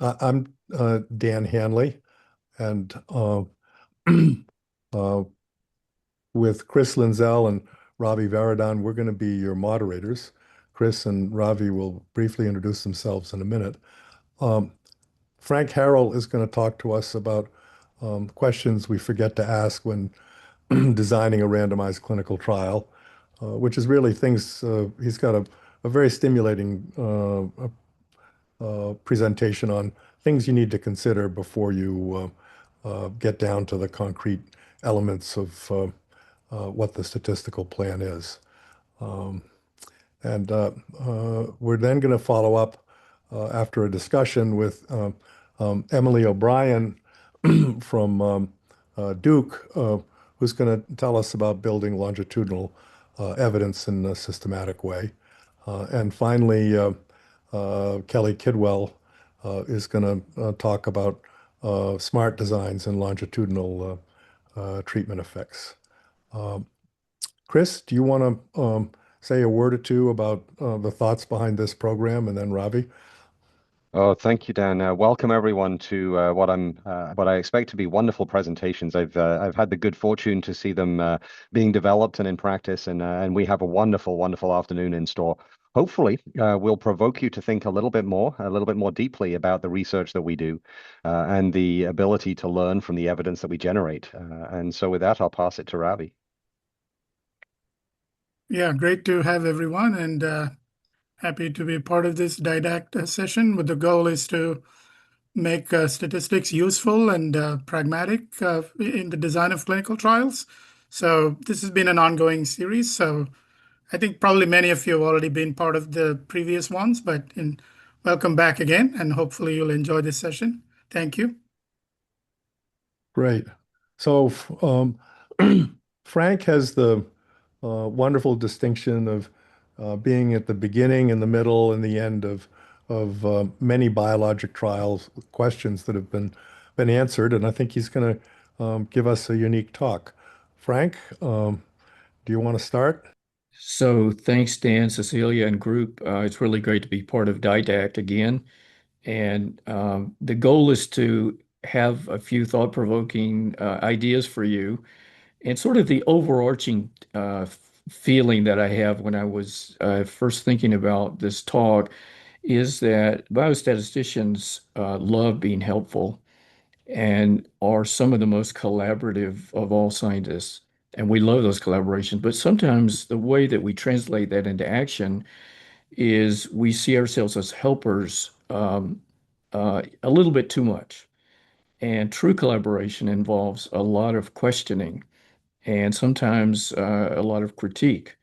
I'm Dan Hanley, and uh, with Chris Linzell and Ravi Varadhan, we're going to be your moderators. Chris and Ravi will briefly introduce themselves in a minute. Um, Frank Harrell is going to talk to us about questions we forget to ask when designing a randomized clinical trial, which is really things. He's got a very stimulating presentation on things you need to consider before you get down to the concrete elements of what the statistical plan is. Um, and we're then going to follow up after a discussion with Emily O'Brien from Duke, who's going to tell us about building longitudinal evidence in a systematic way. And finally, Kelly Kidwell is going to talk about smart designs and longitudinal treatment effects. Um, Chris, do you want to say a word or two about the thoughts behind this program, and then Ravi? Oh, thank you, Dan. Welcome everyone to what I expect to be wonderful presentations. I've had the good fortune to see them being developed and in practice, and we have a wonderful afternoon in store. Hopefully, we'll provoke you to think a little bit more deeply about the research that we do, and the ability to learn from the evidence that we generate. And so, with that, I'll pass it to Ravi. Yeah, great to have everyone, and happy to be part of this DIDACT session. With the goal is to make statistics useful and pragmatic in the design of clinical trials. So this has been an ongoing series. So I think probably many of you have already been part of the previous ones, but welcome back again, and hopefully you'll enjoy this session. Thank you. Great. So Frank has the wonderful distinction of being at the beginning and the middle and the end of many biologic trials, questions that have been answered, and I think he's going to give us a unique talk. Frank, do you want to start? So thanks, Dan, Cecilia, and group. It's really great to be part of DIDACT again. And the goal is to have a few thought-provoking ideas for you. And sort of the overarching feeling that I have when I was first thinking about this talk is that biostatisticians love being helpful and are some of the most collaborative of all scientists. And we love those collaborations. But sometimes the way that we translate that into action is we see ourselves as helpers a little bit too much. And true collaboration involves a lot of questioning and sometimes a lot of critique.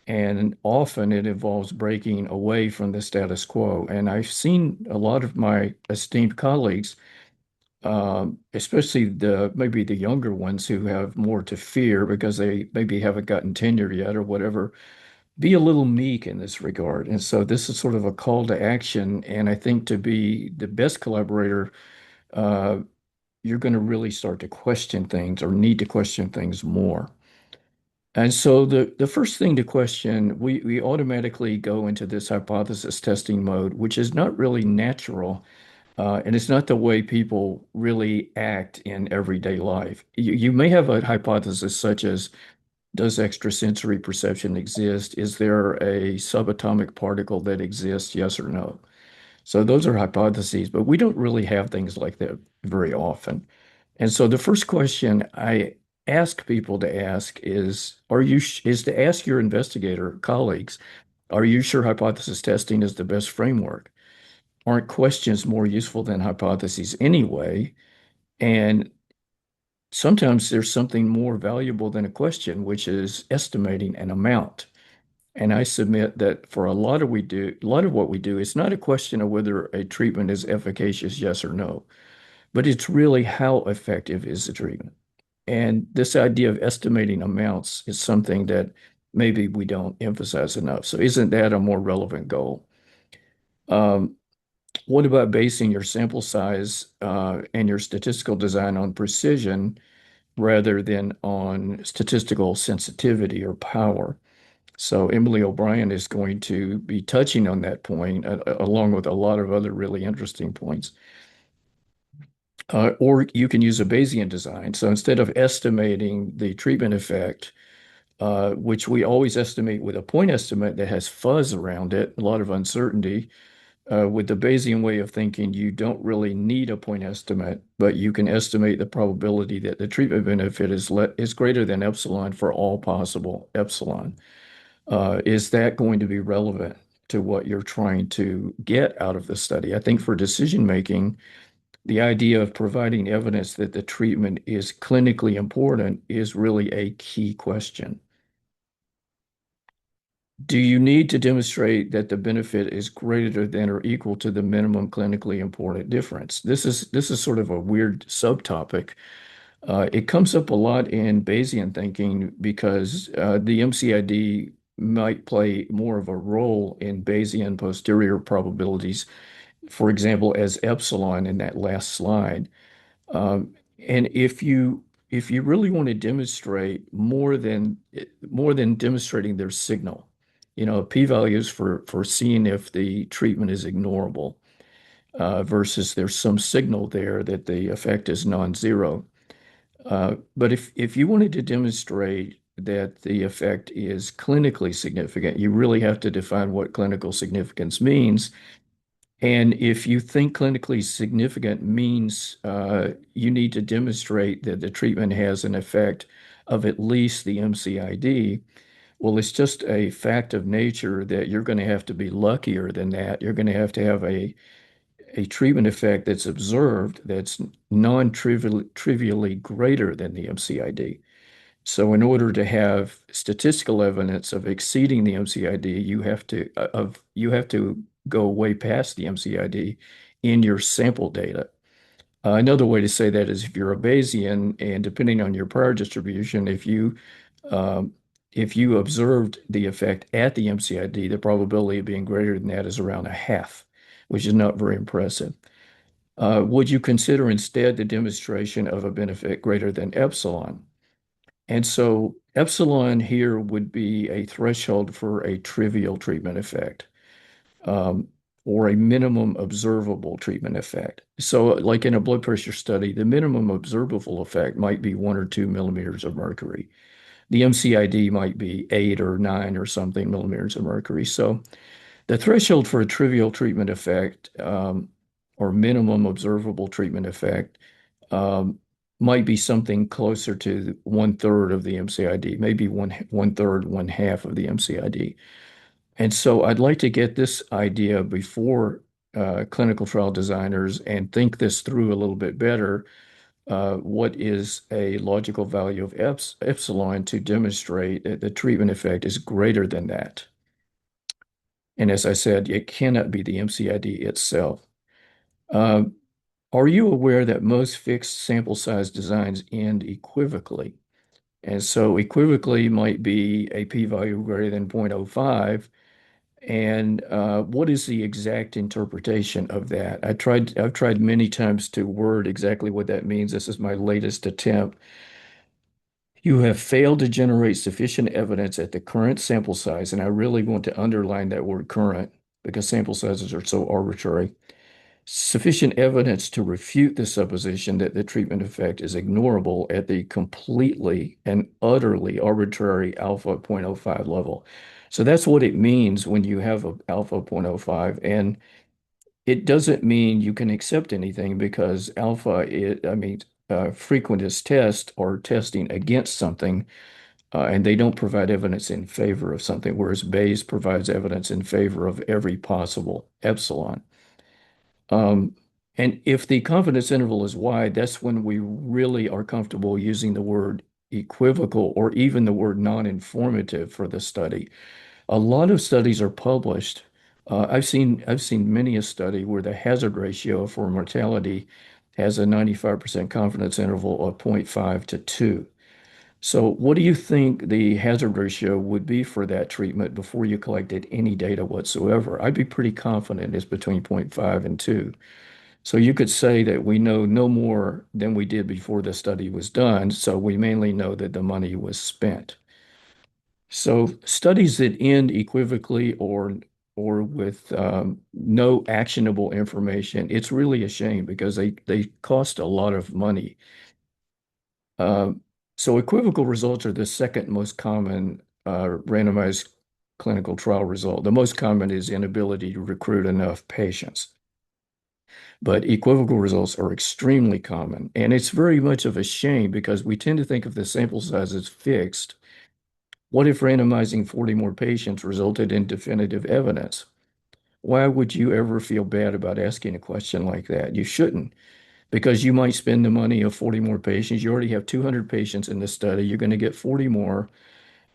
And often it involves breaking away from the status quo. And I've seen a lot of my esteemed colleagues, especially maybe the younger ones who have more to fear because they maybe haven't gotten tenure yet or whatever, be a little meek in this regard. And so this is sort of a call to action. And I think to be the best collaborator, uh, you're going to really start to question things or need to question things more. And so the first thing to question, we automatically go into this hypothesis testing mode, which is not really natural. And it's not the way people really act in everyday life. You may have a hypothesis such as, does extrasensory perception exist? Is there a subatomic particle that exists? Yes or no? So those are hypotheses, but we don't really have things like that very often. And so the first question I ask people to ask is to ask your investigator colleagues, are you sure hypothesis testing is the best framework? Aren't questions more useful than hypotheses anyway? And sometimes there's something more valuable than a question, which is estimating an amount. And I submit that for a lot of what we do, it's not a question of whether a treatment is efficacious, yes or no, but it's really how effective is the treatment. And this idea of estimating amounts is something that maybe we don't emphasize enough. So isn't that a more relevant goal? What about basing your sample size and your statistical design on precision rather than on statistical sensitivity or power? So Emily O'Brien is going to be touching on that point, along with a lot of other really interesting points. Or you can use a Bayesian design. So instead of estimating the treatment effect, which we always estimate with a point estimate that has fuzz around it, a lot of uncertainty, with the Bayesian way of thinking, you don't really need a point estimate, but you can estimate the probability that the treatment benefit is greater than epsilon for all possible epsilon. Is that going to be relevant to what you're trying to get out of the study? I think for decision making, the idea of providing evidence that the treatment is clinically important is really a key question. Do you need to demonstrate that the benefit is greater than or equal to the minimum clinically important difference? This is sort of a weird subtopic. It comes up a lot in Bayesian thinking because the MCID might play more of a role in Bayesian posterior probabilities, for example, as epsilon in that last slide. And if you really want to demonstrate more than demonstrating their signal, p-values for seeing if the treatment is ignorable versus there's some signal there that the effect is non-zero. But if you wanted to demonstrate that the effect is clinically significant, you really have to define what clinical significance means. And if you think clinically significant means you need to demonstrate that the treatment has an effect of at least the MCID, well, it's just a fact of nature that you're going to have to be luckier than that. You're going to have a treatment effect that's observed that's non-trivially greater than the MCID. So in order to have statistical evidence of exceeding the MCID, you have to go way past the MCID in your sample data. Another way to say that is if you're a Bayesian and depending on your prior distribution, um, if you observed the effect at the MCID, the probability of being greater than that is around a half, which is not very impressive. Would you consider instead the demonstration of a benefit greater than epsilon? And so epsilon here would be a threshold for a trivial treatment effect, um, or a minimum observable treatment effect. So like in a blood pressure study, the minimum observable effect might be 1 or 2 millimeters of mercury. The MCID might be 8 or 9 or something millimeters of mercury. So the threshold for a trivial treatment effect, or minimum observable treatment effect, um, might be something closer to 1/3 of the MCID, maybe one third, one half of the MCID. And so I'd like to get this idea before clinical trial designers and think this through a little bit better. What is a logical value of epsilon to demonstrate that the treatment effect is greater than that? And as I said, it cannot be the MCID itself. Um, are you aware that most fixed sample size designs end equivocally? And so equivocally might be a p-value greater than 0.05. And what is the exact interpretation of that? I've tried many times to word exactly what that means. This is my latest attempt. You have failed to generate sufficient evidence at the current sample size, and I really want to underline that word current because sample sizes are so arbitrary. Sufficient evidence to refute the supposition that the treatment effect is ignorable at the completely and utterly arbitrary alpha 0.05 level. So that's what it means when you have a alpha 0.05. And it doesn't mean you can accept anything because frequentist tests are testing against something, and they don't provide evidence in favor of something, whereas Bayes provides evidence in favor of every possible epsilon. Um, and if the confidence interval is wide, that's when we really are comfortable using the word equivocal or even the word non-informative for the study. A lot of studies are published. I've seen many a study where the hazard ratio for mortality has a 95% confidence interval of 0.5 to 2. So what do you think the hazard ratio would be for that treatment before you collected any data whatsoever? I'd be pretty confident it's between 0.5 and 2. So you could say that we know no more than we did before the study was done, so we mainly know that the money was spent. So studies that end equivocally or with no actionable information, it's really a shame because they cost a lot of money. Uh, so equivocal results are the second most common randomized clinical trial result. The most common is inability to recruit enough patients. But equivocal results are extremely common. And it's very much of a shame because we tend to think of the sample size as fixed. What if randomizing 40 more patients resulted in definitive evidence? Why would you ever feel bad about asking a question like that? You shouldn't, because you might spend the money of 40 more patients. You already have 200 patients in the study. You're going to get 40 more,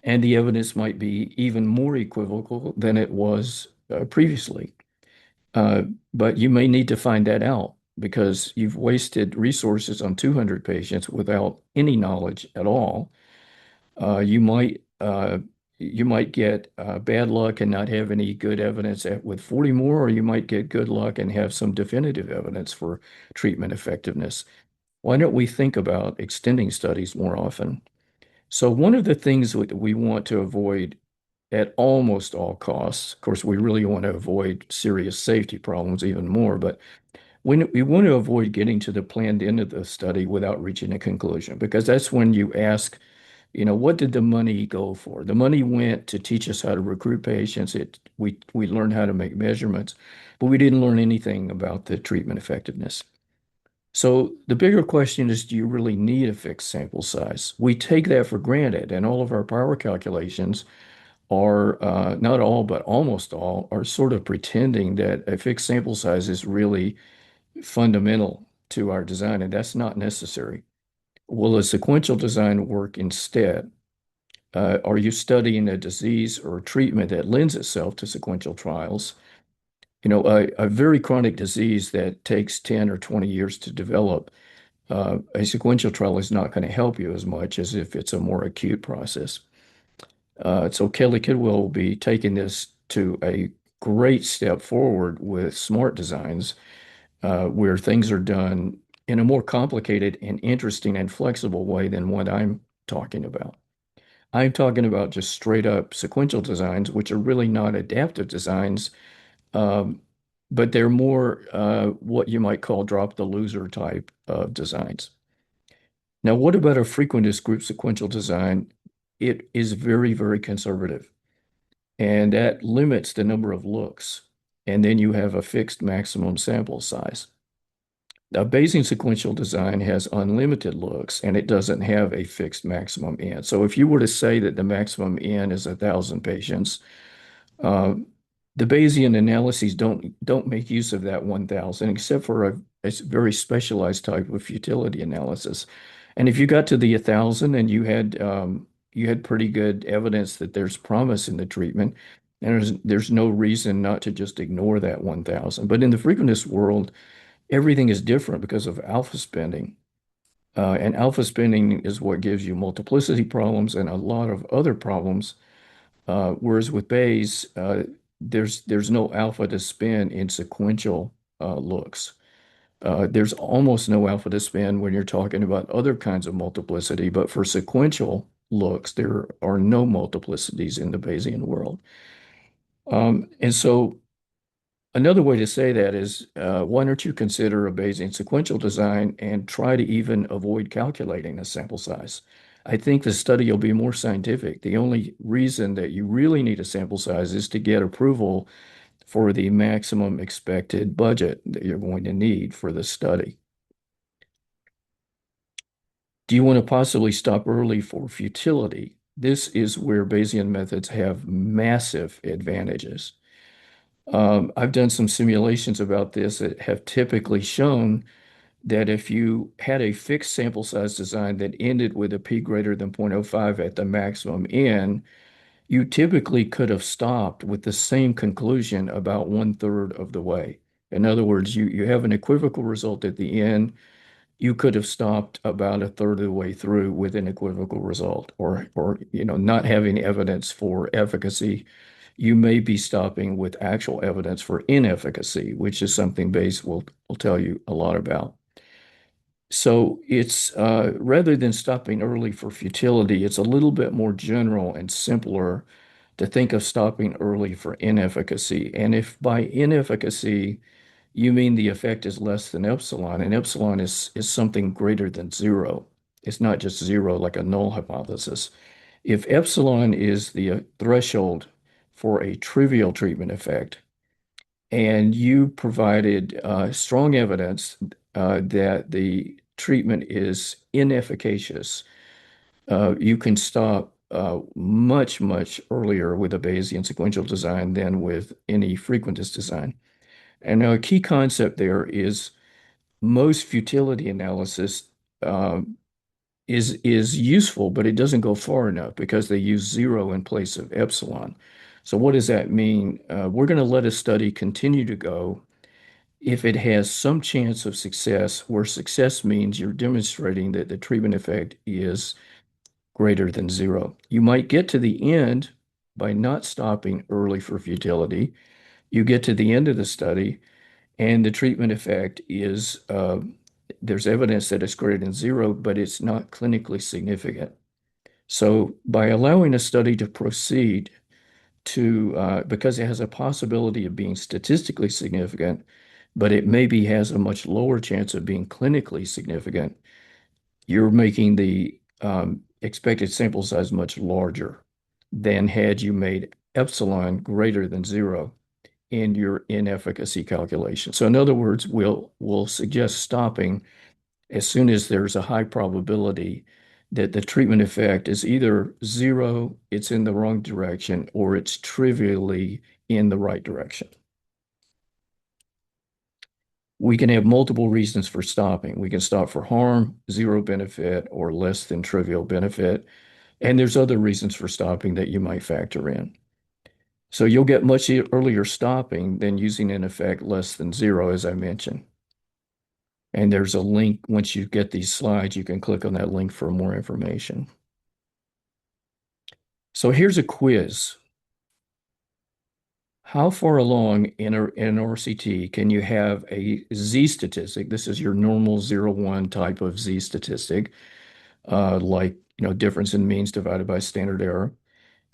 and the evidence might be even more equivocal than it was previously. Uh, but you may need to find that out because you've wasted resources on 200 patients without any knowledge at all. Uh, you might uh, you might get bad luck and not have any good evidence with 40 more, or you might get good luck and have some definitive evidence for treatment effectiveness. Why don't we think about extending studies more often? So one of the things that we want to avoid at almost all costs, of course, we really want to avoid serious safety problems even more, but we want to avoid getting to the planned end of the study without reaching a conclusion, because that's when you ask, what did the money go for? The money went to teach us how to recruit patients. We learned how to make measurements, but we didn't learn anything about the treatment effectiveness. So the bigger question is, do you really need a fixed sample size? We take that for granted, and all of our power calculations are, not all, but almost all, are sort of pretending that a fixed sample size is really fundamental to our design, and that's not necessary. Will a sequential design work instead? Are you studying a disease or a treatment that lends itself to sequential trials? A very chronic disease that takes 10 or 20 years to develop, a sequential trial is not going to help you as much as if it's a more acute process. So Kelly Kidwell will be taking this to a great step forward with smart designs, where things are done in a more complicated and interesting and flexible way than what I'm talking about. I'm talking about just straight up sequential designs, which are really not adaptive designs, um, but they're more what you might call drop the loser type of designs. Now, what about a frequentist group sequential design? It is very, very conservative, and that limits the number of looks. And then you have a fixed maximum sample size. Now, Bayesian sequential design has unlimited looks, and it doesn't have a fixed maximum N. So if you were to say that the maximum N is 1,000 patients, uh, the Bayesian analyses don't make use of that 1,000, except for a very specialized type of futility analysis. And if you got to the 1,000 and you had pretty good evidence that there's promise in the treatment, and there's no reason not to just ignore that 1,000. But in the frequentist world, everything is different because of alpha spending. And alpha spending is what gives you multiplicity problems and a lot of other problems. Whereas with Bayes, there's no alpha to spend in sequential looks. There's almost no alpha to spend when you're talking about other kinds of multiplicity, but for sequential looks, there are no multiplicities in the Bayesian world. And so another way to say that is, why don't you consider a Bayesian sequential design and try to even avoid calculating a sample size? I think the study will be more scientific. The only reason that you really need a sample size is to get approval for the maximum expected budget that you're going to need for the study. Do you want to possibly stop early for futility? This is where Bayesian methods have massive advantages. I've done some simulations about this that have typically shown that if you had a fixed sample size design that ended with a p greater than 0.05 at the maximum n, you typically could have stopped with the same conclusion about 1/3 of the way. In other words, you have an equivocal result at the end. You could have stopped about 1/3 of the way through with an equivocal result, or not having evidence for efficacy. You may be stopping with actual evidence for inefficacy, which is something Bayes will tell you a lot about. So it's rather than stopping early for futility, it's a little bit more general and simpler to think of stopping early for inefficacy. And if by inefficacy you mean the effect is less than epsilon, and epsilon is something greater than zero. It's not just zero like a null hypothesis. If epsilon is the threshold for a trivial treatment effect, and you provided strong evidence that the treatment is inefficacious, you can stop much, much earlier with a Bayesian sequential design than with any frequentist design. And now a key concept there is most futility analysis is useful, but it doesn't go far enough because they use zero in place of epsilon. So what does that mean? We're going to let a study continue to go if it has some chance of success, where success means you're demonstrating that the treatment effect is greater than zero. You might get to the end by not stopping early for futility. You get to the end of the study, and the treatment effect is there's evidence that it's greater than zero, but it's not clinically significant. So by allowing a study to proceed to, because it has a possibility of being statistically significant, but it maybe has a much lower chance of being clinically significant, you're making the expected sample size much larger than had you made epsilon greater than zero in your inefficacy calculation. So in other words, we'll suggest stopping as soon as there's a high probability that the treatment effect is either zero, it's in the wrong direction, or it's trivially in the right direction. We can have multiple reasons for stopping. We can stop for harm, zero benefit, or less than trivial benefit. And there's other reasons for stopping that you might factor in. So you'll get much earlier stopping than using an effect less than zero, as I mentioned. And there's a link. Once you get these slides, you can click on that link for more information. So here's a quiz. How far along in an RCT can you have a Z statistic? This is your normal 0-1 type of Z statistic, like difference in means divided by standard error.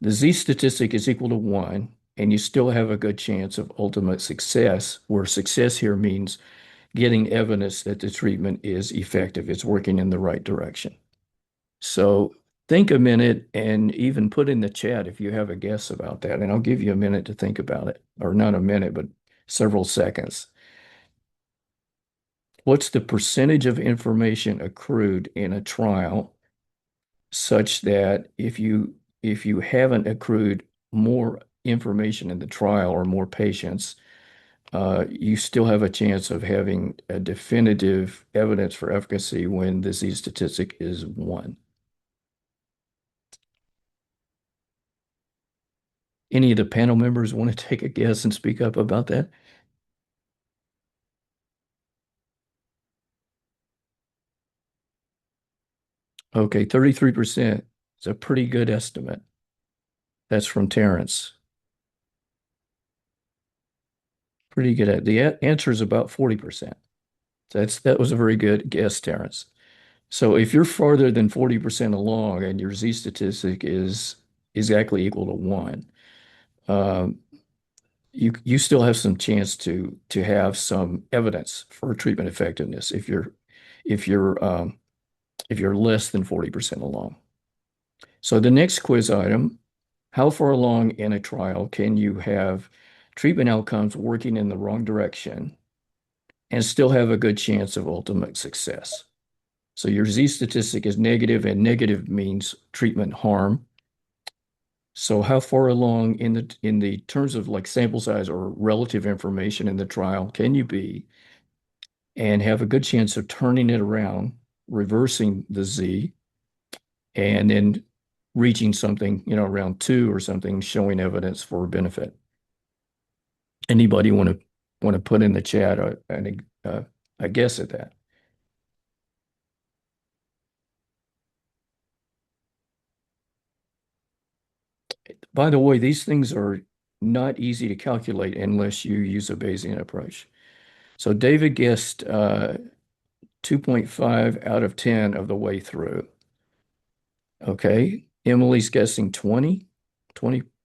The Z statistic is equal to 1, and you still have a good chance of ultimate success, where success here means getting evidence that the treatment is effective, it's working in the right direction. So think a minute and even put in the chat if you have a guess about that. And I'll give you a minute to think about it, or not a minute, but several seconds. What's the percentage of information accrued in a trial such that if you haven't accrued more information in the trial or more patients, you still have a chance of having a definitive evidence for efficacy when the Z statistic is 1. Any of the panel members want to take a guess and speak up about that? Okay, 33%. It's a pretty good estimate. That's from Terrence. Pretty good. The answer is about 40%. That was a very good guess, Terrence. So if you're farther than 40% along and your Z statistic is exactly equal to 1, you still have some chance to have some evidence for treatment effectiveness if you're less than 40% along. So the next quiz item, how far along in a trial can you have treatment outcomes working in the wrong direction and still have a good chance of ultimate success? So your Z statistic is negative, and negative means treatment harm. So how far along in the terms of like sample size or relative information in the trial can you be and have a good chance of turning it around, reversing the Z, and then reaching something, around 2 or something, showing evidence for benefit? Anybody want to put in the chat a guess at that? By the way, these things are not easy to calculate unless you use a Bayesian approach. So David guessed 2.5 out of 10 of the way through. Okay. Emily's guessing 20%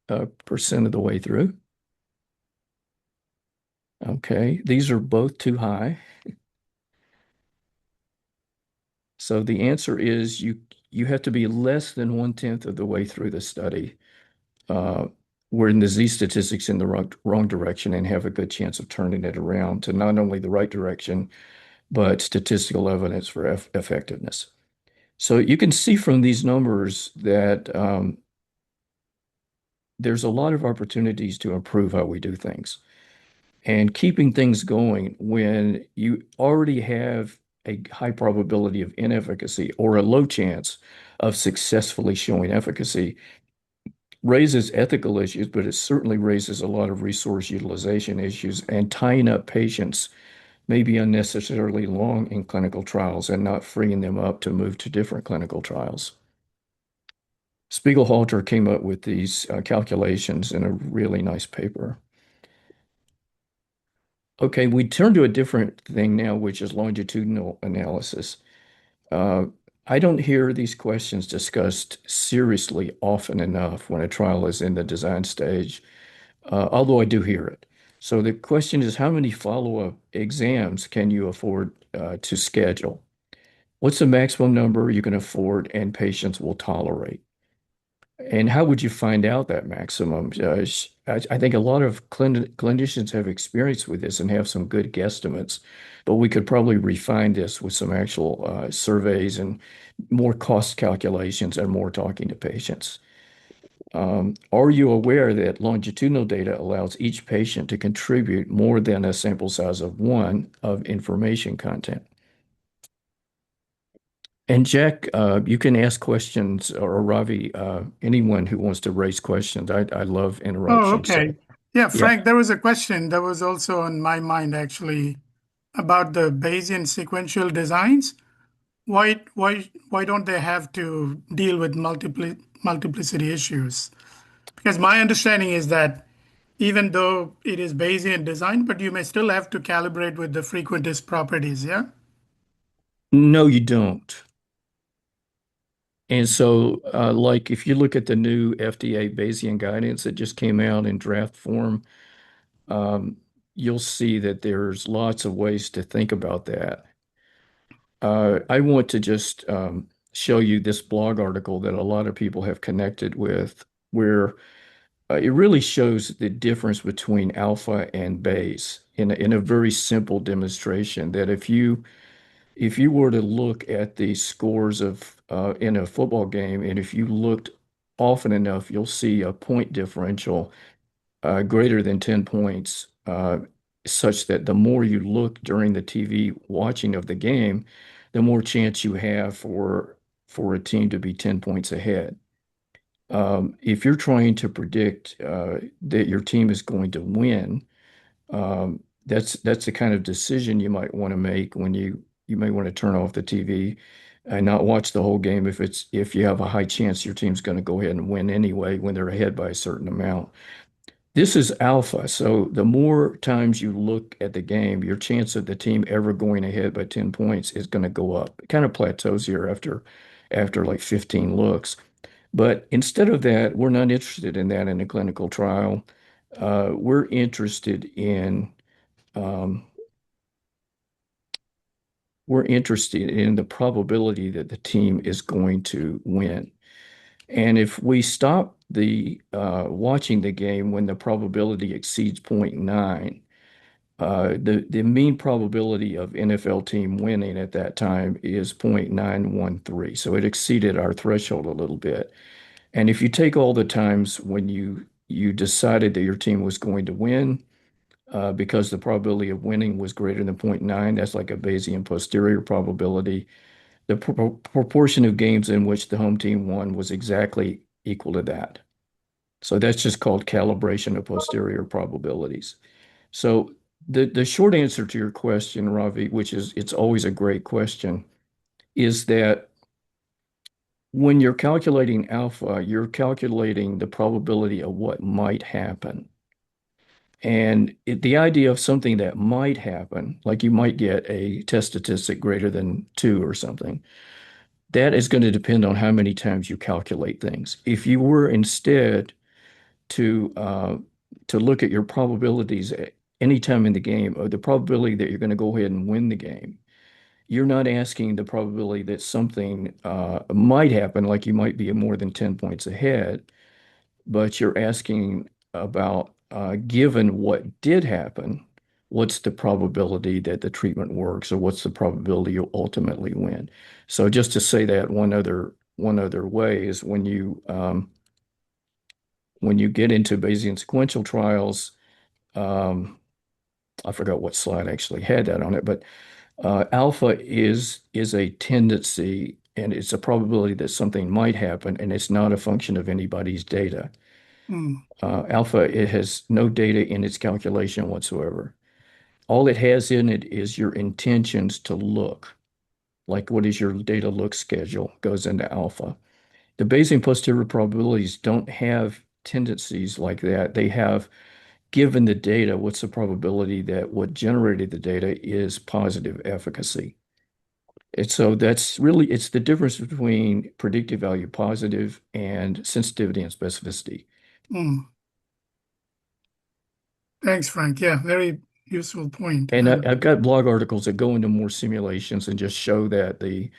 of the way through. Okay. These are both too high. So the answer is you have to be less than 1/10 of the way through the study. We're in the Z statistics in the wrong direction and have a good chance of turning it around to not only the right direction, but statistical evidence for effectiveness. So you can see from these numbers that there's a lot of opportunities to improve how we do things. And keeping things going when you already have a high probability of inefficacy or a low chance of successfully showing efficacy raises ethical issues, but it certainly raises a lot of resource utilization issues, and tying up patients may be unnecessarily long in clinical trials and not freeing them up to move to different clinical trials. Spiegelhalter came up with these calculations in a really nice paper. Okay, we turn to a different thing now, which is longitudinal analysis. I don't hear these questions discussed seriously often enough when a trial is in the design stage, although I do hear it. So the question is, how many follow-up exams can you afford to schedule? What's the maximum number you can afford and patients will tolerate? And how would you find out that maximum? I think a lot of clinicians have experience with this and have some good guesstimates, but we could probably refine this with some actual surveys and more cost calculations and more talking to patients. Are you aware that longitudinal data allows each patient to contribute more than a sample size of one of information content? And Jack, you can ask questions, or Ravi, anyone who wants to raise questions. I love Oh, interruptions. So, okay. Yeah, yeah. Frank, there was a question that was also on my mind actually about the Bayesian sequential designs. Why don't they have to deal with multiplicity issues? Because my understanding is that even though it is Bayesian design, but you may still have to calibrate with the frequentist properties, yeah? No, you don't. And so, like if you look at the new FDA Bayesian guidance that just came out in draft form, um, you'll see that there's lots of ways to think about that. I want to just show you this blog article that a lot of people have connected with, where it really shows the difference between alpha and Bayes in a very simple demonstration that if you were to look at the scores of in a football game, and if you looked often enough, you'll see a point differential greater than 10 points, such that the more you look during the TV watching of the game, the more chance you have for a team to be 10 points ahead. If you're trying to predict that your team is going to win, that's the kind of decision you might want to make when you may want to turn off the TV and not watch the whole game if you have a high chance your team's going to go ahead and win anyway when they're ahead by a certain amount. This is alpha, so the more times you look at the game, your chance of the team ever going ahead by 10 points is going to go up. It kind of plateaus here after like 15 looks. But instead of that, we're not interested in that in a clinical trial. We're interested in um, the probability that the team is going to win. And if we stop the watching the game when the probability exceeds 0.9, the mean probability of NFL team winning at that time is 0.913. So it exceeded our threshold a little bit. And if you take all the times when you decided that your team was going to win, because the probability of winning was greater than 0.9, that's like a Bayesian posterior probability. The proportion of games in which the home team won was exactly equal to that. So that's just called calibration of posterior probabilities. So the short answer to your question, Ravi, which is it's always a great question, is that when you're calculating alpha, you're calculating the probability of what might happen. And the idea of something that might happen, like you might get a test statistic greater than 2 or something, that is going to depend on how many times you calculate things. If you were instead to uh, to look at your probabilities at any time in the game, or the probability that you're going to go ahead and win the game, you're not asking the probability that something might happen, like you might be more than 10 points ahead, but you're asking about, given what did happen, what's the probability that the treatment works, or what's the probability you'll ultimately win? So just to say that one other way is when you get into Bayesian sequential trials, um, I forgot what slide actually had that on it, but alpha is a tendency and it's a probability that something might happen, and it's not a function of anybody's data. Mm, Alpha, it has no data in its calculation whatsoever. All it has in it is your intentions to look, like what is your data look schedule goes into alpha. The Bayesian posterior probabilities don't have tendencies like that. They have, given the data, what's the probability that what generated the data is positive efficacy. And so that's really, it's the difference between predictive value positive and sensitivity and specificity. mm. Thanks, Frank. Yeah, very useful point. And I've got blog articles that go into more simulations and just show that the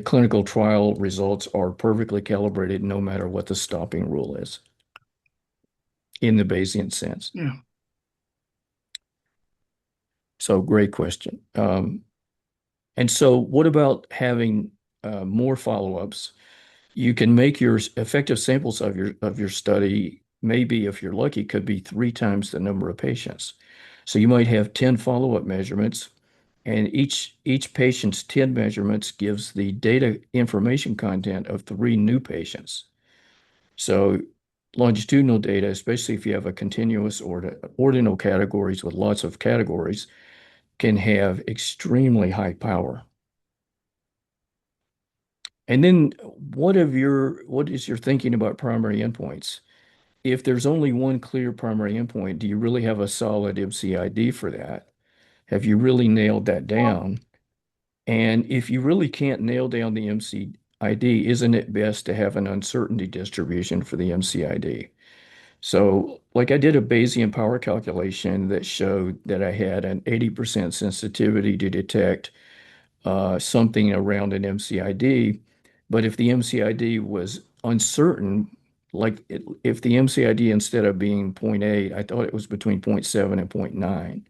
clinical trial results are perfectly calibrated no matter what the stopping rule is in the Bayesian sense. Yeah. So great question. And so what about having more follow-ups? You can make your effective samples of your study, maybe if you're lucky, could be 3 times the number of patients. So you might have 10 follow-up measurements, and each patient's 10 measurements gives the data information content of 3 new patients. So longitudinal data, especially if you have a continuous ordinal categories with lots of categories, can have extremely high power. And then what is your thinking about primary endpoints? If there's only one clear primary endpoint, do you really have a solid MCID for that? Have you really nailed that down? And if you really can't nail down the MCID, isn't it best to have an uncertainty distribution for the MCID? So, like I did a Bayesian power calculation that showed that I had an 80% sensitivity to detect something around an MCID. But if the MCID was uncertain, like if the MCID instead of being 0.8, I thought it was between 0.7 and 0.9.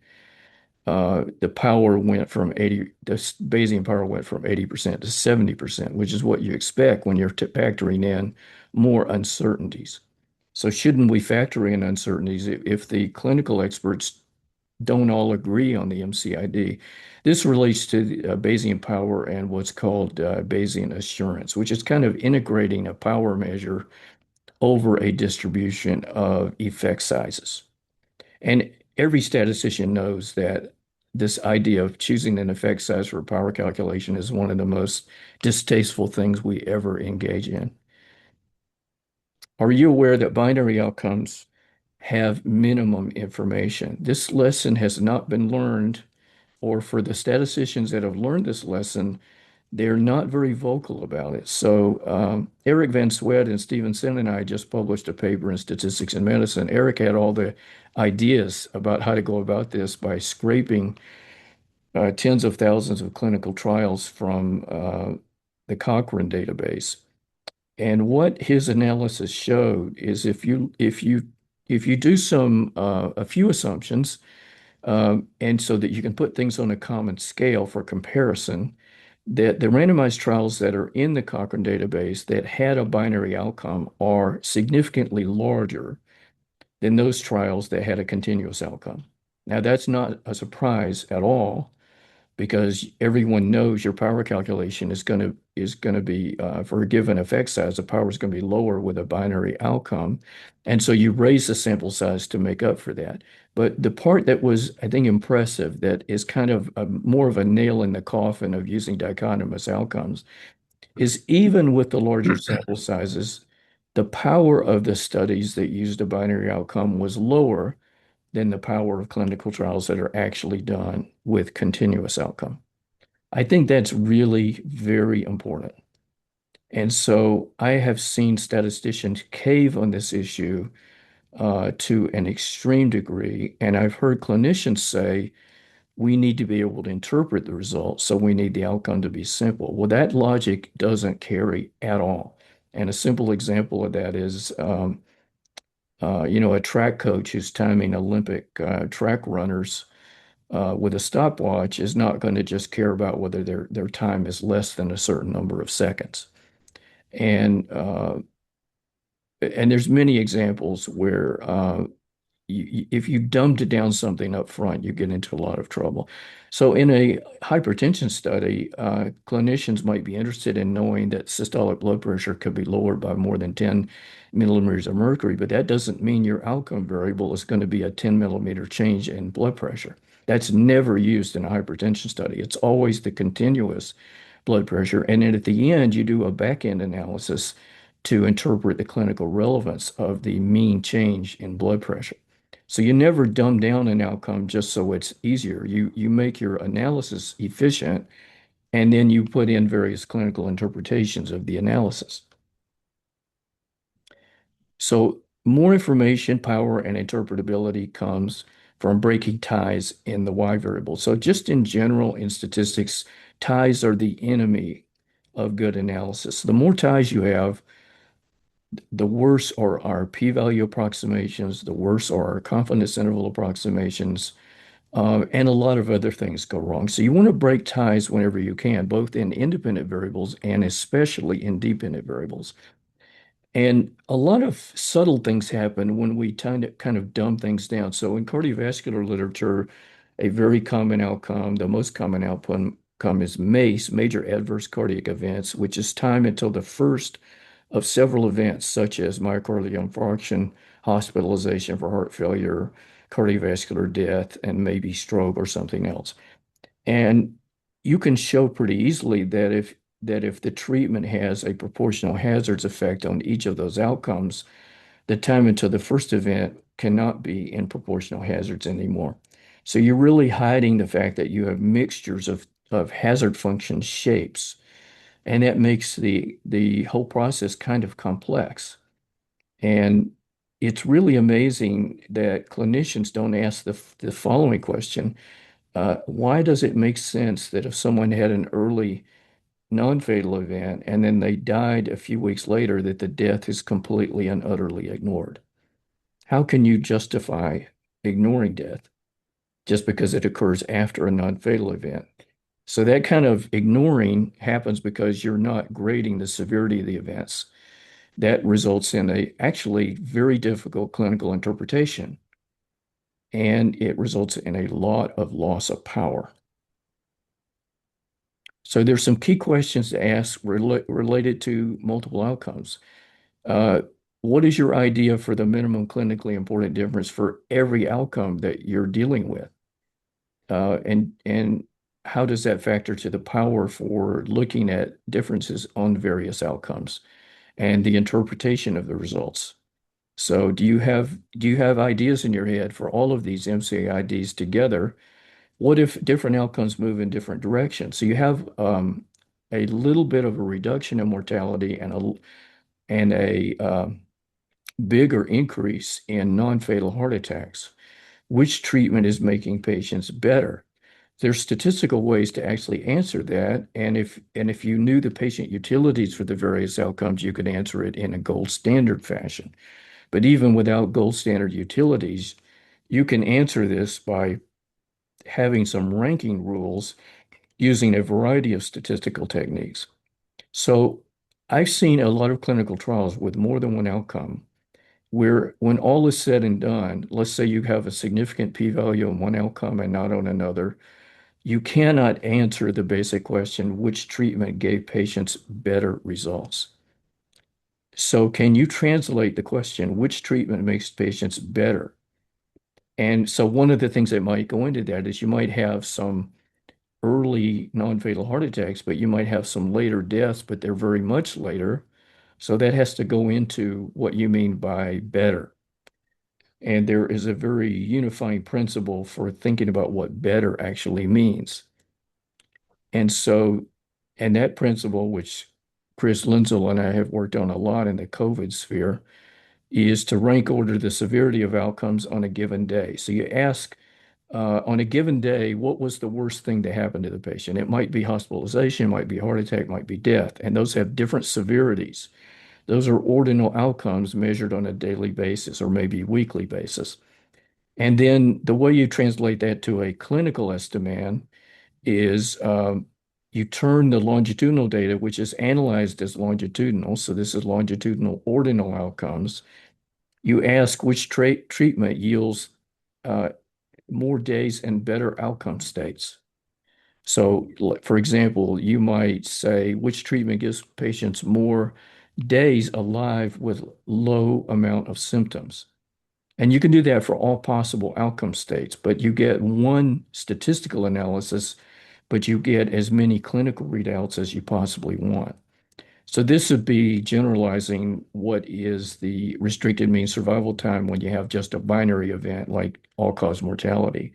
The power went from 80, the Bayesian power went from 80% to 70%, which is what you expect when you're factoring in more uncertainties. So shouldn't we factor in uncertainties if the clinical experts don't all agree on the MCID? This relates to the, Bayesian power and what's called Bayesian assurance, which is kind of integrating a power measure over a distribution of effect sizes. And every statistician knows that this idea of choosing an effect size for power calculation is one of the most distasteful things we ever engage in. Are you aware that binary outcomes have minimum information? This lesson has not been learned, or for the statisticians that have learned this lesson, they're not very vocal about it. So Eric Van Swed and Stevenson and I just published a paper in Statistics in Medicine. Eric had all the ideas about how to go about this by scraping tens of thousands of clinical trials from the Cochrane database. And what his analysis showed is if you do some a few assumptions, and so that you can put things on a common scale for comparison, that the randomized trials that are in the Cochrane database that had a binary outcome are significantly larger than those trials that had a continuous outcome. Now, that's not a surprise at all because everyone knows your power calculation is going to be for a given effect size, the power is going to be lower with a binary outcome, and so you raise the sample size to make up for that. But the part that was, I think, impressive, that is kind of more of a nail in the coffin of using dichotomous outcomes, is even with the larger sample sizes, the power of the studies that used a binary outcome was lower than the power of clinical trials that are actually done with continuous outcome. I think that's really very important. And so I have seen statisticians cave on this issue to an extreme degree. And I've heard clinicians say, we need to be able to interpret the results, so we need the outcome to be simple. Well, that logic doesn't carry at all. And a simple example of that is, a track coach who's timing Olympic track runners with a stopwatch is not going to just care about whether their time is less than a certain number of seconds. And there's many examples where if you dumbed down something up front, you get into a lot of trouble. So in a hypertension study, clinicians might be interested in knowing that systolic blood pressure could be lowered by more than 10 millimeters of mercury, but that doesn't mean your outcome variable is going to be a 10 millimeter change in blood pressure. That's never used in a hypertension study. It's always the continuous blood pressure. And then at the end, you do a back-end analysis to interpret the clinical relevance of the mean change in blood pressure. So you never dumb down an outcome just so it's easier. You make your analysis efficient, and then you put in various clinical interpretations of the analysis. So more information, power, and interpretability comes from breaking ties in the Y variable. So just in general, in statistics, ties are the enemy of good analysis. The more ties you have, the worse are our p-value approximations, the worse are our confidence interval approximations, and a lot of other things go wrong. So you want to break ties whenever you can, both in independent variables and especially in dependent variables. And a lot of subtle things happen when we kind of dumb things down. So in cardiovascular literature, a very common outcome, the most common outcome is MACE, major adverse cardiac events, which is time until the first of several events, such as myocardial infarction, hospitalization for heart failure, cardiovascular death, and maybe stroke or something else. And you can show pretty easily that if the treatment has a proportional hazards effect on each of those outcomes, the time until the first event cannot be in proportional hazards anymore. So you're really hiding the fact that you have mixtures of hazard function shapes, and that makes the whole process kind of complex. And it's really amazing that clinicians don't ask the following question. Why does it make sense that if someone had an early non-fatal event and then they died a few weeks later, that the death is completely and utterly ignored? How can you justify ignoring death just because it occurs after a non-fatal event? So that kind of ignoring happens because you're not grading the severity of the events. That results in a actually very difficult clinical interpretation, and it results in a lot of loss of power. So there's some key questions to ask related to multiple outcomes. What is your idea for the minimum clinically important difference for every outcome that you're dealing with? And how does that factor to the power for looking at differences on various outcomes and the interpretation of the results? So do you have ideas in your head for all of these MCIDs together? What if different outcomes move in different directions? So you have a little bit of a reduction in mortality and a bigger increase in non-fatal heart attacks. Which treatment is making patients better? There's statistical ways to actually answer that, and if you knew the patient utilities for the various outcomes, you could answer it in a gold standard fashion. But even without gold standard utilities, you can answer this by having some ranking rules using a variety of statistical techniques. So I've seen a lot of clinical trials with more than one outcome where when all is said and done, let's say you have a significant p-value on one outcome and not on another, you cannot answer the basic question, which treatment gave patients better results? So can you translate the question, which treatment makes patients better? And so one of the things that might go into that is you might have some early non-fatal heart attacks, but you might have some later deaths, but they're very much later. So that has to go into what you mean by better. And there is a very unifying principle for thinking about what better actually means. And so, and that principle, which Chris Linzel and I have worked on a lot in the COVID sphere, is to rank order the severity of outcomes on a given day. So you ask, on a given day, what was the worst thing to happen to the patient? It might be hospitalization, it might be heart attack, it might be death, and those have different severities. Those are ordinal outcomes measured on a daily basis or maybe weekly basis. And then the way you translate that to a clinical estimand is you turn the longitudinal data, which is analyzed as longitudinal, so this is longitudinal ordinal outcomes. You ask which treatment yields uh, more days and better outcome states. So, for example, you might say which treatment gives patients more days alive with low amount of symptoms. And you can do that for all possible outcome states, but you get one statistical analysis, but you get as many clinical readouts as you possibly want. So this would be generalizing what is the restricted mean survival time when you have just a binary event like all-cause mortality.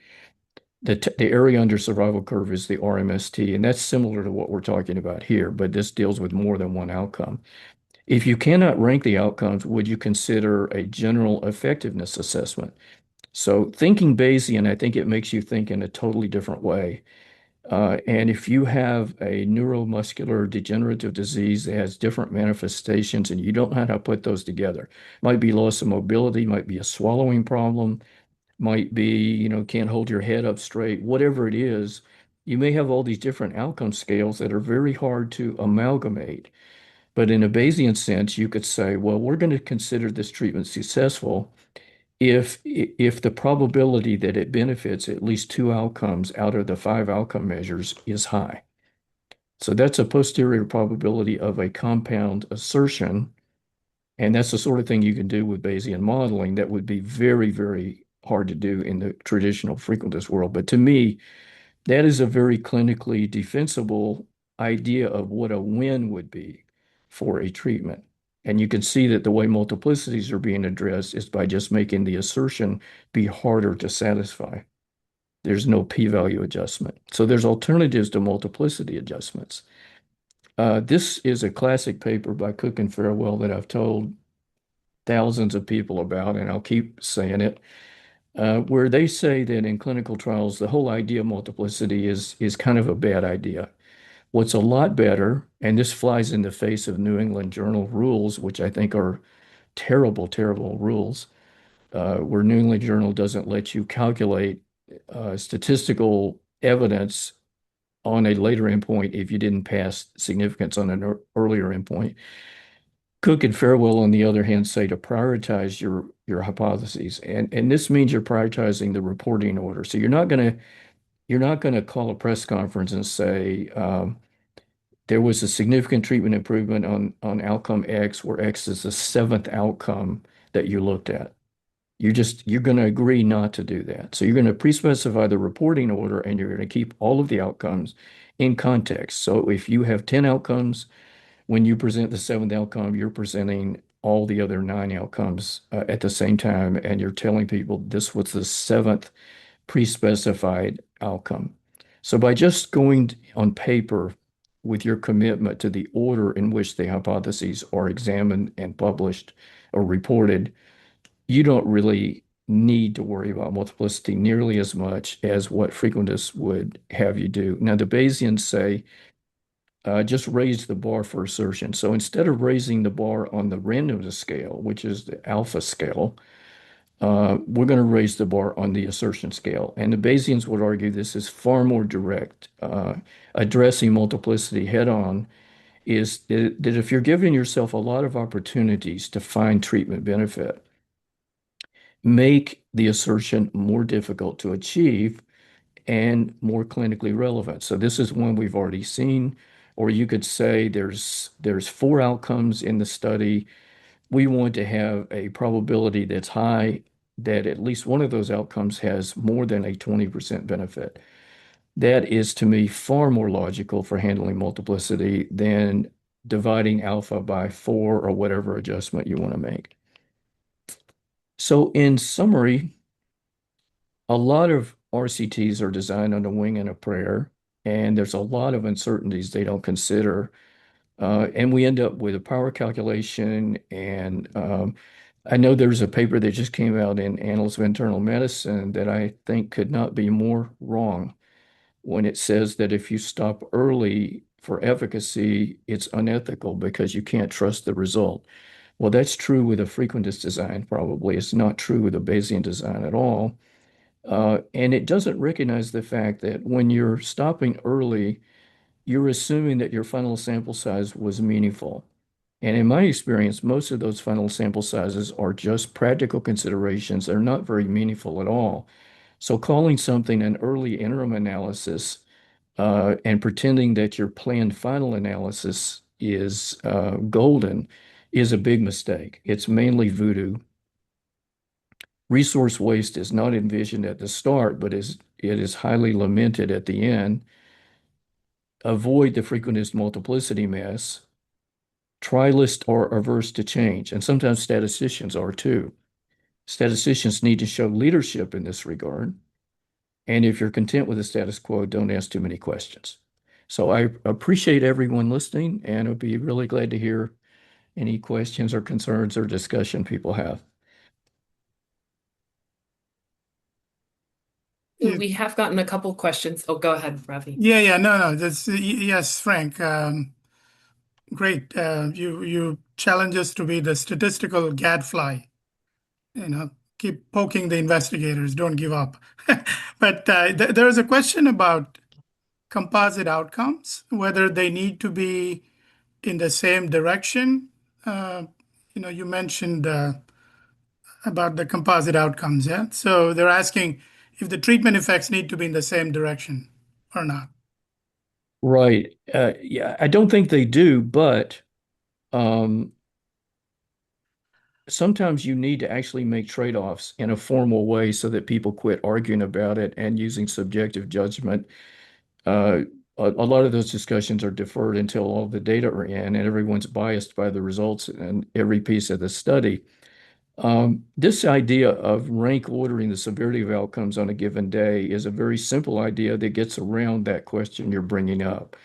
The area under survival curve is the RMST, and that's similar to what we're talking about here, but this deals with more than one outcome. If you cannot rank the outcomes, would you consider a general effectiveness assessment? So thinking Bayesian, I think it makes you think in a totally different way. And if you have a neuromuscular degenerative disease that has different manifestations and you don't know how to put those together, might be loss of mobility, might be a swallowing problem, might be, can't hold your head up straight, whatever it is, you may have all these different outcome scales that are very hard to amalgamate. But in a Bayesian sense, you could say, well, we're going to consider this treatment successful if the probability that it benefits at least two outcomes out of the five outcome measures is high. So that's a posterior probability of a compound assertion. And that's the sort of thing you can do with Bayesian modeling that would be very, very hard to do in the traditional frequentist world. But to me, that is a very clinically defensible idea of what a win would be for a treatment. And you can see that the way multiplicities are being addressed is by just making the assertion be harder to satisfy. There's no p-value adjustment. So there's alternatives to multiplicity adjustments. This is a classic paper by Cook and Farewell that I've told thousands of people about, and I'll keep saying it, where they say that in clinical trials, the whole idea of multiplicity is kind of a bad idea. What's a lot better, and this flies in the face of New England Journal rules, which I think are terrible, terrible rules, where New England Journal doesn't let you calculate statistical evidence on a later endpoint if you didn't pass significance on an earlier endpoint. Cook and Farewell, on the other hand, say to prioritize your hypotheses, and this means you're prioritizing the reporting order. So you're not gonna call a press conference and say there was a significant treatment improvement on outcome X, where X is the seventh outcome that you looked at. You're going to agree not to do that. So you're going to pre-specify the reporting order, and you're going to keep all of the outcomes in context. So if you have 10 outcomes, when you present the seventh outcome, you're presenting all the other nine outcomes at the same time, and you're telling people this was the seventh pre-specified outcome. So by just going on paper with your commitment to the order in which the hypotheses are examined and published or reported, you don't really need to worry about multiplicity nearly as much as what frequentists would have you do. Now, the Bayesians say just raise the bar for assertion. So instead of raising the bar on the randomness scale, which is the alpha scale, we're going to raise the bar on the assertion scale. And the Bayesians would argue this is far more direct. Addressing multiplicity head on is that if you're giving yourself a lot of opportunities to find treatment benefit, make the assertion more difficult to achieve and more clinically relevant. So this is one we've already seen, or you could say there's four outcomes in the study. We want to have a probability that's high that at least one of those outcomes has more than a 20% benefit. That is, to me, far more logical for handling multiplicity than dividing alpha by 4 or whatever adjustment you want to make. So in summary, a lot of RCTs are designed on a wing and a prayer, and there's a lot of uncertainties they don't consider. And we end up with a power calculation. And I know there's a paper that just came out in Annals of Internal Medicine that I think could not be more wrong when it says that if you stop early for efficacy, it's unethical because you can't trust the result. Well, that's true with a frequentist design, probably. It's not true with a Bayesian design at all. And it doesn't recognize the fact that when you're stopping early, you're assuming that your final sample size was meaningful. And in my experience, most of those final sample sizes are just practical considerations. They're not very meaningful at all. So calling something an early interim analysis and pretending that your planned final analysis is golden is a big mistake. It's mainly voodoo. Resource waste is not envisioned at the start, but it is highly lamented at the end. Avoid the frequentist multiplicity mess. Trialists are averse to change, and sometimes statisticians are too. Statisticians need to show leadership in this regard. And if you're content with the status quo, don't ask too many questions. So I appreciate everyone listening, and I'll be really glad to hear any questions or concerns or discussion people have. Yeah. We have gotten a couple questions. Oh, go ahead, Ravi. No. Yes, Frank. Great. You challenge us to be the statistical gadfly. Keep poking the investigators. Don't give up. But there is a question about composite outcomes, whether they need to be in the same direction. You mentioned about the composite outcomes, yeah? So they're asking if the treatment effects need to be in the same direction or not. Right. Yeah, I don't think they do, but um, sometimes you need to actually make trade-offs in a formal way so that people quit arguing about it and using subjective judgment. A lot of those discussions are deferred until all the data are in and everyone's biased by the results in every piece of the study. This idea of rank ordering the severity of outcomes on a given day is a very simple idea that gets around that question you're bringing up.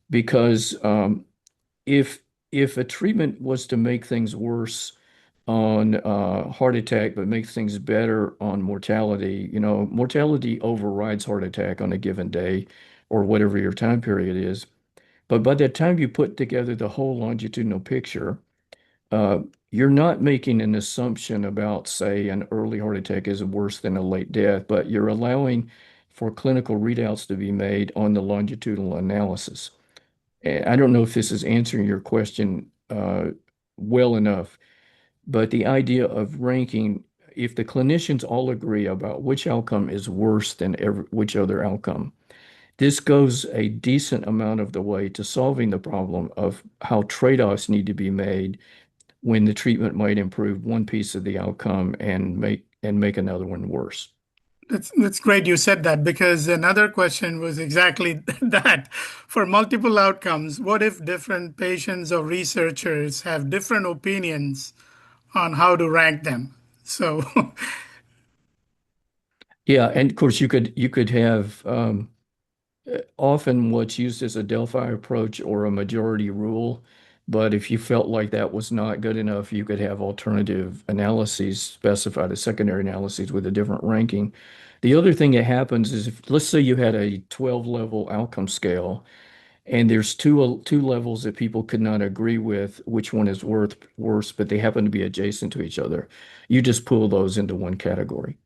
Because if if a treatment was to make things worse on heart attack, but make things better on mortality, mortality overrides heart attack on a given day or whatever your time period is. But by the time you put together the whole longitudinal picture, uh, you're not making an assumption about, say, an early heart attack is worse than a late death, but you're allowing for clinical readouts to be made on the longitudinal analysis. And I don't know if this is answering your question well enough, but the idea of ranking, if the clinicians all agree about which outcome is worse than which other outcome, this goes a decent amount of the way to solving the problem of how trade-offs need to be made when the treatment might improve one piece of the outcome and make another one worse. That's great you said that, because another question was exactly that. For multiple outcomes, what if different patients or researchers have different opinions on how to rank them? So Yeah, and of course you could have often what's used as a Delphi approach or a majority rule. But if you felt like that was not good enough, you could have alternative analyses specified as secondary analyses with a different ranking. The other thing that happens is if, let's say you had a 12 level outcome scale and there's two levels that people could not agree with which one is worse, but they happen to be adjacent to each other. You just pull those into one category.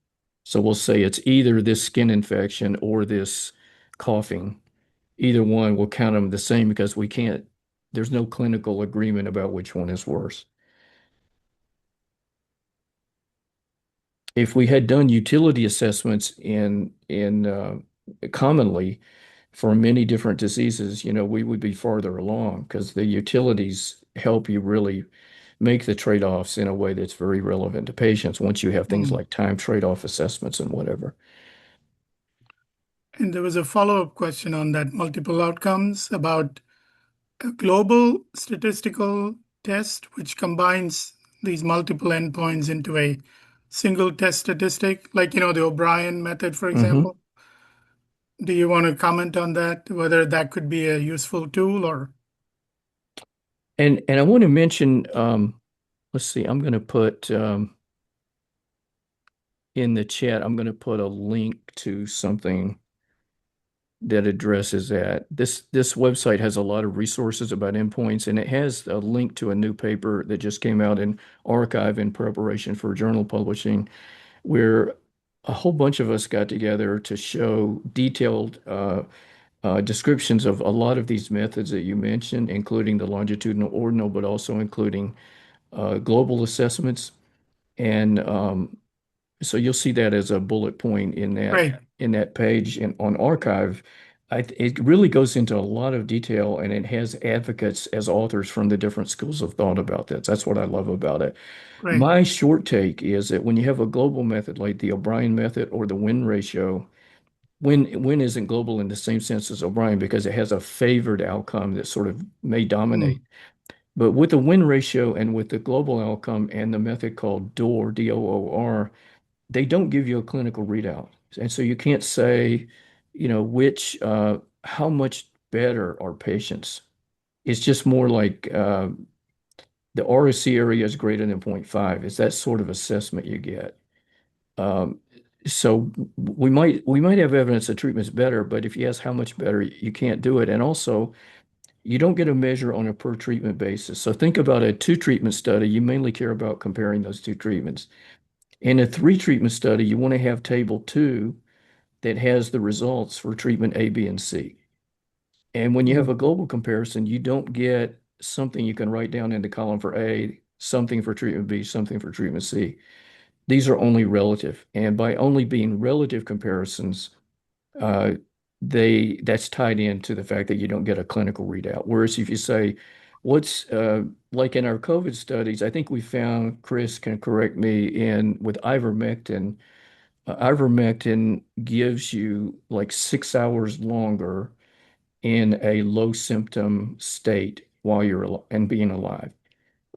So we'll say it's either this skin infection or this coughing. Either one, we'll count them the same because there's no clinical agreement about which one is worse. If we had done utility assessments in commonly for many different diseases, we would be farther along because the utilities help you really make the trade-offs in a way that's very relevant to patients once you have things like time trade-off assessments and whatever. And there was a follow-up question on that multiple outcomes about a global statistical test, which combines these multiple endpoints into a single test statistic, like, the O'Brien method, for Mm-hmm. example. Do you want to comment on that, whether that could be a useful tool or? And I want to mention, let's see, I'm going to put in the chat, I'm going to put a link to something that addresses that. This website has a lot of resources about endpoints, and it has a link to a new paper that just came out in Archive in preparation for journal publishing, where a whole bunch of us got together to show detailed descriptions of a lot of these methods that you mentioned, including the longitudinal ordinal, but also including global assessments. And so you'll see that as a bullet point Right, in that page on Archive. It really goes into a lot of detail, and it has advocates as authors from the different schools of thought about this. That's what I love about it. right. My short take is that when you have a global method like the O'Brien method or the win ratio, win isn't global in the same sense as O'Brien because it has a favored outcome that sort of may dominate. Mm, But with the win ratio and with the global outcome and the method called DOOR, DOOR, they don't give you a clinical readout. And so you can't say, how much better are patients? It's just more like the ROC area is greater than 0.5. It's that sort of assessment you get. Um, so we might have evidence that treatment's better, but if you ask how much better, you can't do it. And also, you don't get a measure on a per treatment basis. So think about a two treatment study. You mainly care about comparing those two treatments. In a three treatment study, you want to have table two that has the results for treatment A, B, and C. And when you have mm, a global comparison, you don't get something you can write down in the column for A, something for treatment B, something for treatment C. These are only relative. And by only being relative comparisons, uh, that's tied into the fact that you don't get a clinical readout. Whereas if you say, what's like in our COVID studies, I think we found, Chris can correct me, in with ivermectin, ivermectin gives you like 6 hours longer in a low symptom state while you're and being alive.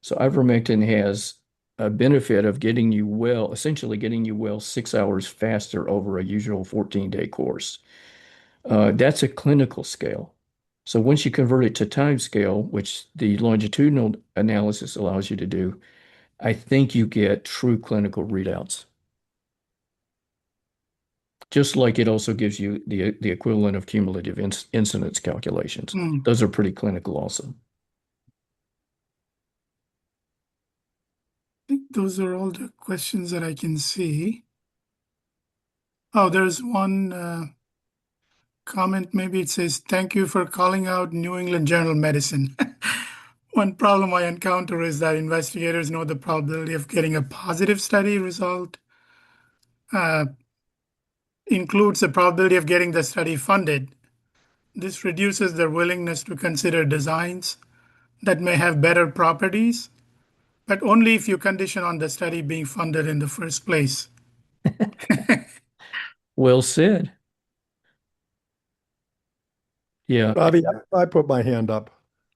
So ivermectin has a benefit of getting you well, essentially getting you well 6 hours faster over a usual 14-day course. That's a clinical scale. So once you convert it to time scale, which the longitudinal analysis allows you to do, I think you get true clinical readouts. Just like it also gives you the equivalent of cumulative incidence calculations. mm. Those are pretty clinical also. I think those are all the questions that I can see. Oh, there's one comment. Maybe it says, "Thank you for calling out New England Journal of Medicine." One problem I encounter is that investigators know the probability of getting a positive study result uh, includes the probability of getting the study funded. This reduces their willingness to consider designs that may have better properties, but only if you condition on the study being funded in the first place. Well said. Yeah. Ravi, I put my hand up.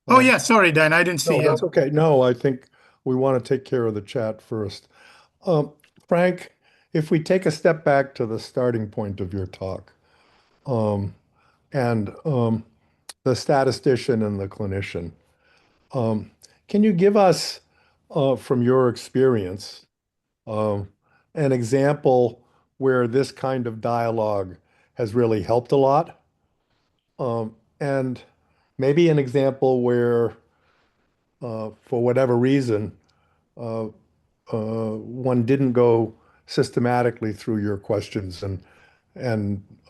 Oh, yeah, sorry, Dan, I didn't see No, you. that's okay. No, I think we want to take care of the chat first. Um, Frank, if we take a step back to the starting point of your talk, um, and the statistician and the clinician, um, can you give us, from your experience, um, an example where this kind of dialogue has really helped a lot? And maybe an example where, for whatever reason, uh, one didn't go systematically through your questions and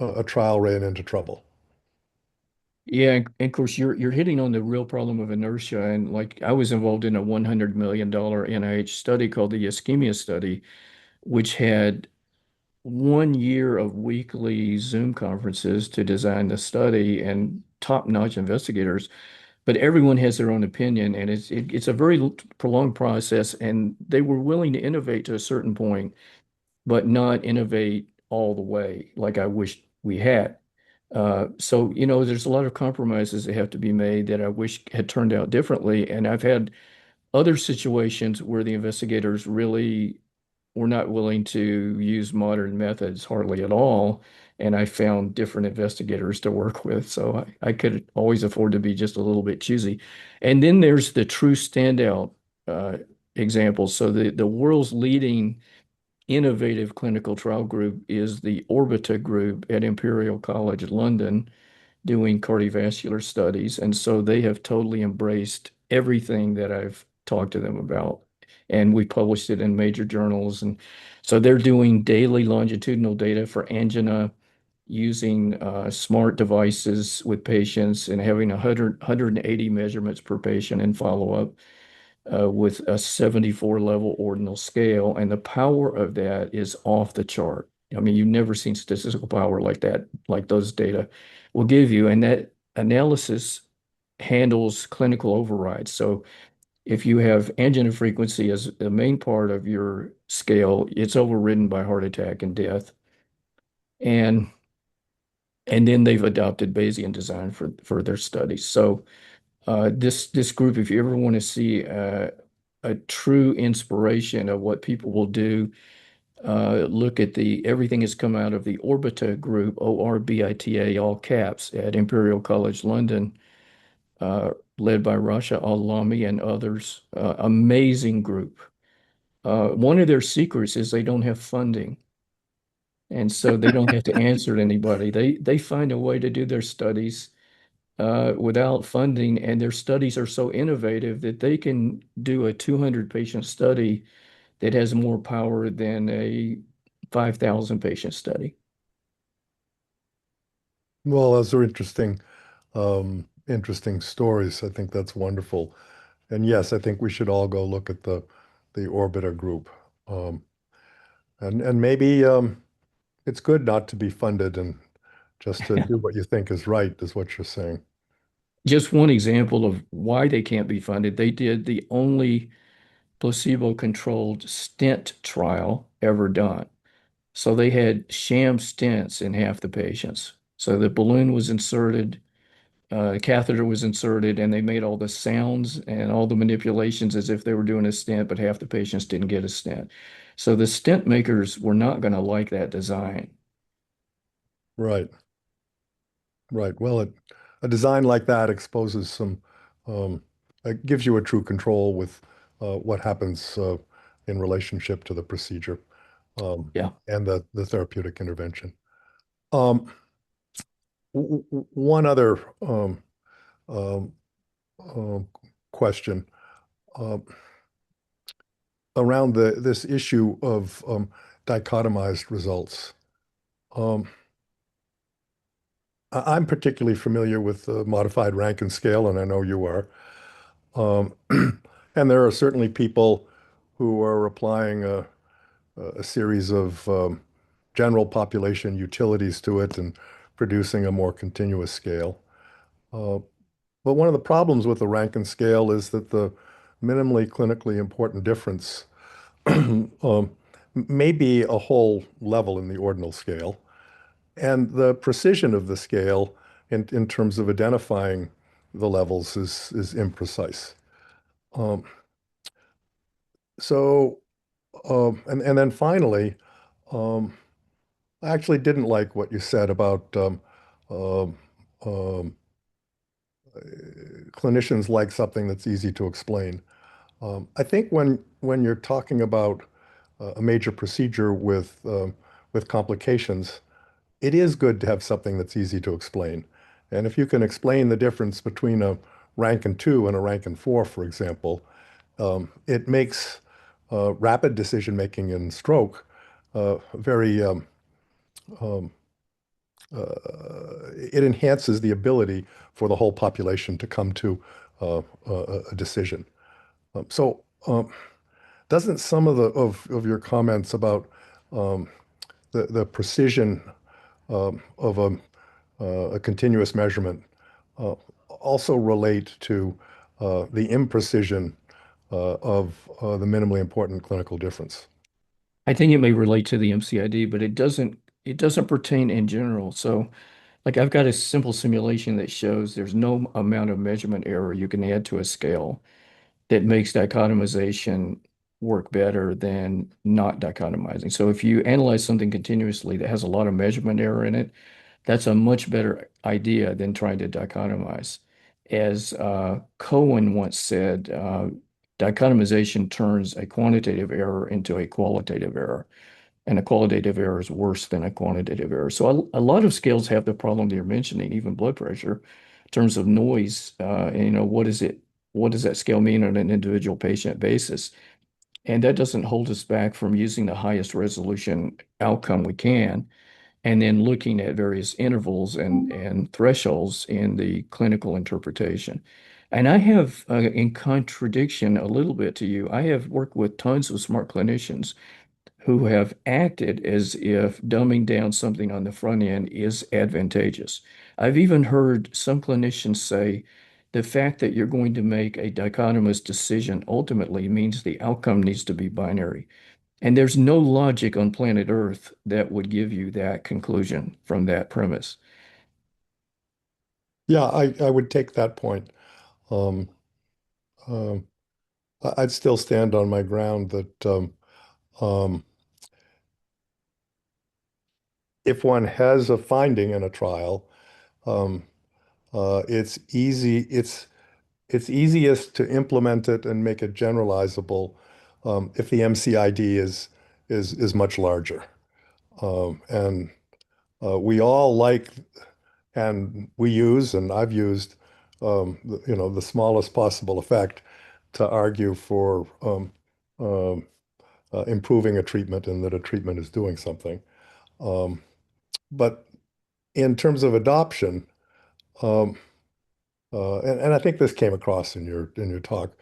a trial ran into trouble. Yeah, and of course you're hitting on the real problem of inertia. And like I was involved in a $100 million NIH study called the ischemia study, which had 1 year of weekly Zoom conferences to design the study and top-notch investigators. But everyone has their own opinion, and it's a very prolonged process. And they were willing to innovate to a certain point, but not innovate all the way like I wish we had. So, there's a lot of compromises that have to be made that I wish had turned out differently. And I've had other situations where the investigators really were not willing to use modern methods hardly at all. And I found different investigators to work with. So I could always afford to be just a little bit choosy. And then there's the true standout uh, examples. So the world's leading innovative clinical trial group is the Orbita group at Imperial College London doing cardiovascular studies. And so they have totally embraced everything that I've talked to them about. And we published it in major journals. And so they're doing daily longitudinal data for angina using smart devices with patients and having 180 measurements per patient in follow-up with a 74 level ordinal scale. And the power of that is off the chart. I mean, you've never seen statistical power like that, like those data will give you. And that analysis handles clinical overrides. So if you have angina frequency as the main part of your scale, it's overridden by heart attack and death. And then they've adopted Bayesian design for their studies. So this group, if you ever want to see a true inspiration of what people will do, look at everything has come out of the Orbita group, Orbita, all caps, at Imperial College London, led by Rasha Al-Lami and others. Amazing group. One of their secrets is they don't have funding. And so they don't have to answer to anybody. They find a way to do their studies without funding, and their studies are so innovative that they can do a 200 patient study that has more power than a 5,000 patient study. Well, those are interesting stories. I think that's wonderful. And yes, I think we should all go look at the Orbiter group. Um, and maybe it's good not to be funded and just to do what you think is right, is what you're saying. Just one example of why they can't be funded. They did the only placebo-controlled stent trial ever done. So they had sham stents in half the patients. So the balloon was inserted, catheter was inserted, and they made all the sounds and all the manipulations as if they were doing a stent, but half the patients didn't get a stent. So the stent makers were not going to like that design. Right, right. Well, a design like that exposes it gives you a true control with what happens in relationship to the procedure Yeah. and the therapeutic intervention. Um, One other um, um, question uh, around this issue of dichotomized results. Um, I'm particularly familiar with the modified Rankin scale, and I know you are. Um, and there are certainly people who are applying a series of general population utilities to it and producing a more continuous scale. Uh, but one of the problems with the Rankin scale is that the minimally clinically important difference may be a whole level in the ordinal scale. And the precision of the scale in terms of identifying the levels is imprecise. Um, so, and then finally, um, I actually didn't like what you said about um, um, clinicians like something that's easy to explain. I think when you're talking about a major procedure with complications, it is good to have something that's easy to explain. And if you can explain the difference between a Rankin 2 and a Rankin 4, for example, it makes rapid decision making in stroke very it enhances the ability for the whole population to come to a decision. So, doesn't some of of your comments about um, the precision of a continuous measurement uh, also relate to the imprecision of the minimally important clinical difference? I think it may relate to the MCID, but it doesn't pertain in general. So like I've got a simple simulation that shows there's no amount of measurement error you can add to a scale that makes dichotomization work better than not dichotomizing. So if you analyze something continuously that has a lot of measurement error in it, that's a much better idea than trying to dichotomize. As Cohen once said, dichotomization turns a quantitative error into a qualitative error, and a qualitative error is worse than a quantitative error. So a lot of scales have the problem that you're mentioning, even blood pressure, in terms of noise. And, what is it? What does that scale mean on an individual patient basis? And that doesn't hold us back from using the highest resolution outcome we can, and then looking at various intervals and thresholds in the clinical interpretation. And I have, in contradiction a little bit to you, I have worked with tons of smart clinicians who have acted as if dumbing down something on the front end is advantageous. I've even heard some clinicians say the fact that you're going to make a dichotomous decision ultimately means the outcome needs to be binary. And there's no logic on planet Earth that would give you that conclusion from that premise. Yeah, I would take that point. Um, um, I'd still stand on my ground that um, if one has a finding in a trial, um, it's easy. It's easiest to implement it and make it generalizable if the MCID is much larger. And we all like, and we use, and I've used, the smallest possible effect to argue for um, improving a treatment and that a treatment is doing something. Um, but in terms of adoption, um, and I think this came across in your talk,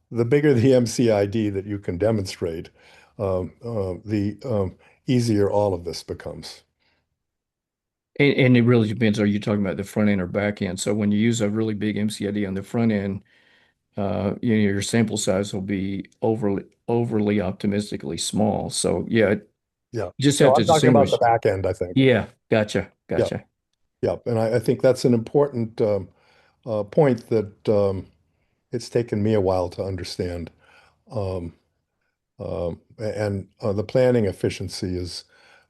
the bigger the MCID that you can demonstrate, the easier all of this becomes. And it really depends. Are you talking about the front end or back end? So when you use a really big MCID on the front end, your sample size will be overly optimistically small. So yeah, Yeah. you just No, have to I'm talking about the distinguish. back end, I think. Yeah, gotcha, Yeah, gotcha. yeah. And I think that's an important point that it's taken me a while to understand. Um, and the planning efficiency is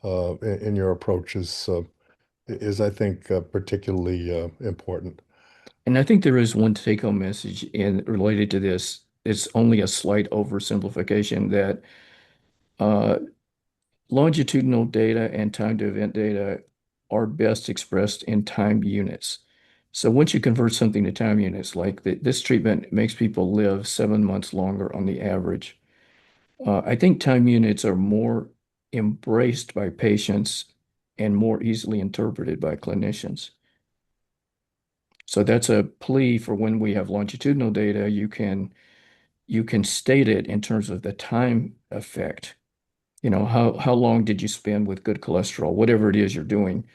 in your approach is I think particularly important. And I think there is one take-home message in related to this. It's only a slight oversimplification that uh, longitudinal data and time to event data are best expressed in time units. So once you convert something to time units, like this treatment makes people live 7 months longer on the average. I think time units are more embraced by patients and more easily interpreted by clinicians. So that's a plea for when we have longitudinal data, you can state it in terms of the time effect. How long did you spend with good cholesterol, whatever it is you're doing.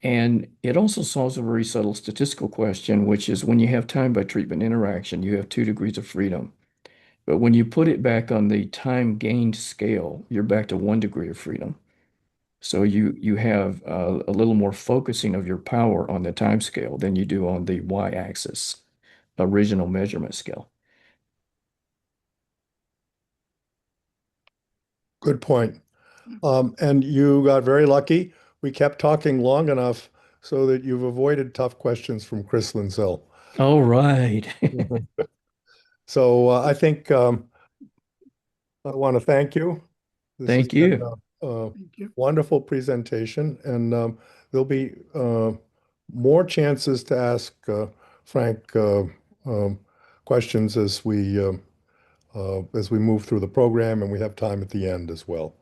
And it also solves a very subtle statistical question, which is when you have time by treatment interaction, you have 2 degrees of freedom. But when you put it back on the time gained scale, you're back to 1 degree of freedom. So you have a little more focusing of your power on the time scale than you do on the y-axis, original measurement scale. Good point. And you got very lucky. We kept talking long enough so that you've avoided tough questions from Chris Linzell. All right. So I think I want to thank you. This has Thank been you. a Thank you. wonderful presentation, and there'll be more chances to ask Frank um, questions as we move through the program, and we have time at the end as well.